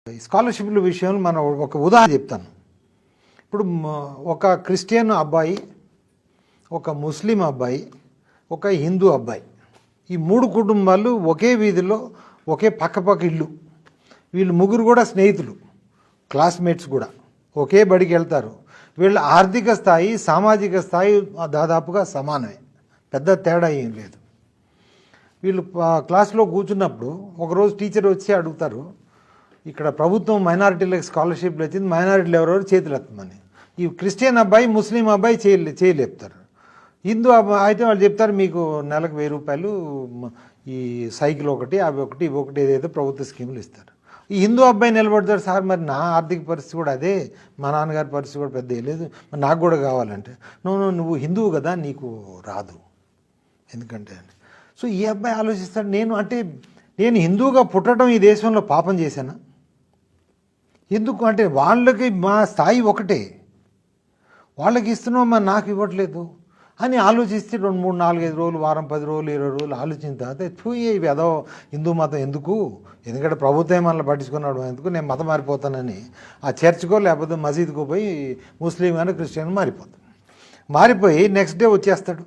స్కాలర్షిప్ల విషయంలో మనం ఒక ఉదాహరణ చెప్తాను. ఇప్పుడు ఒక క్రిస్టియన్ అబ్బాయి, ఒక ముస్లిం అబ్బాయి, ఒక హిందూ అబ్బాయి, ఈ మూడు కుటుంబాలు ఒకే వీధిలో ఒకే పక్కపక్క ఇల్లు. వీళ్ళు ముగ్గురు కూడా స్నేహితులు, క్లాస్మేట్స్ కూడా, ఒకే బడికి వెళ్తారు. వీళ్ళ ఆర్థిక స్థాయి, సామాజిక స్థాయి దాదాపుగా సమానమే, పెద్ద తేడా ఏం లేదు. వీళ్ళు క్లాస్లో కూర్చున్నప్పుడు ఒకరోజు టీచర్ వచ్చి అడుగుతారు, ఇక్కడ ప్రభుత్వం మైనారిటీలకు స్కాలర్షిప్లు వచ్చింది, మైనారిటీలు ఎవరెవరు చేతులు ఎత్తమని. ఈ క్రిస్టియన్ అబ్బాయి, ముస్లిం అబ్బాయి చేయలేపుతారు. హిందూ అబ్బాయి అయితే వాళ్ళు చెప్తారు, మీకు నెలకు 1000 రూపాయలు ఈ సైకిల్ ఒకటి, అవి ఒకటి, ఇవి ఒకటి, ఏదైతే ప్రభుత్వ స్కీములు ఇస్తారు. ఈ హిందూ అబ్బాయి నిలబడతాడు, సార్ మరి నా ఆర్థిక పరిస్థితి కూడా అదే, మా నాన్నగారి పరిస్థితి కూడా పెద్ద లేదు, మరి నాకు కూడా కావాలంటే, నువ్వు హిందువు కదా, నీకు రాదు. ఎందుకంటే సో ఈ అబ్బాయి ఆలోచిస్తాడు, నేను హిందువుగా పుట్టడం ఈ దేశంలో పాపం చేశానా? ఎందుకు అంటే వాళ్ళకి మా స్థాయి ఒకటే, వాళ్ళకి ఇస్తున్నావు, మరి నాకు ఇవ్వట్లేదు అని ఆలోచిస్తే 2, 3, 4, 5 రోజులు, వారం, 10 రోజులు, 20 రోజులు ఆలోచించిన తర్వాత ఇవి ఏదో హిందూ మతం ఎందుకు, ఎందుకంటే ప్రభుత్వం మనల్ని పట్టించుకున్నాడు ఎందుకు, నేను మతం మారిపోతానని ఆ చర్చ్కో లేకపోతే మసీదుకో పోయి ముస్లిం కానీ క్రిస్టియన్ మారిపోయి నెక్స్ట్ డే వచ్చేస్తాడు,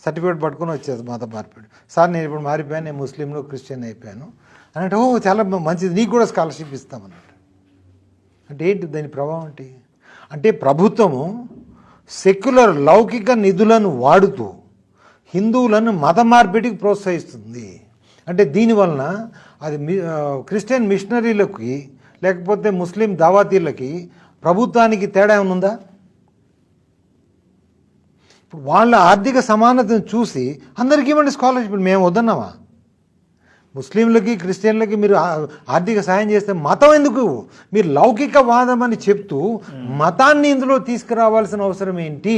సర్టిఫికేట్ పట్టుకొని వచ్చేది మతం మారిపోయాడు. సార్ నేను ఇప్పుడు మారిపోయాను, నేను ముస్లింలో క్రిస్టియన్ అయిపోయాను అంటే, ఓ చాలా మంచిది, నీకు కూడా స్కాలర్షిప్ ఇస్తామన్నట్టు. అంటే ఏంటి దాని ప్రభావం ఏంటి అంటే, ప్రభుత్వము సెక్యులర్ లౌకిక నిధులను వాడుతూ హిందువులను మత మార్పిడికి ప్రోత్సహిస్తుంది. అంటే దీనివలన అది క్రిస్టియన్ మిషనరీలకి లేకపోతే ముస్లిం దావాతీలకి ప్రభుత్వానికి తేడా ఏమనుందా? ఇప్పుడు వాళ్ళ ఆర్థిక సమానతను చూసి అందరికీ ఇవ్వండి స్కాలర్షిప్, మేము వద్దన్నామా? ముస్లింలకి, క్రిస్టియన్లకి మీరు ఆర్థిక సాయం చేస్తే మతం ఎందుకు? మీరు లౌకిక వాదం అని చెప్తూ మతాన్ని ఇందులో తీసుకురావాల్సిన అవసరం ఏంటి?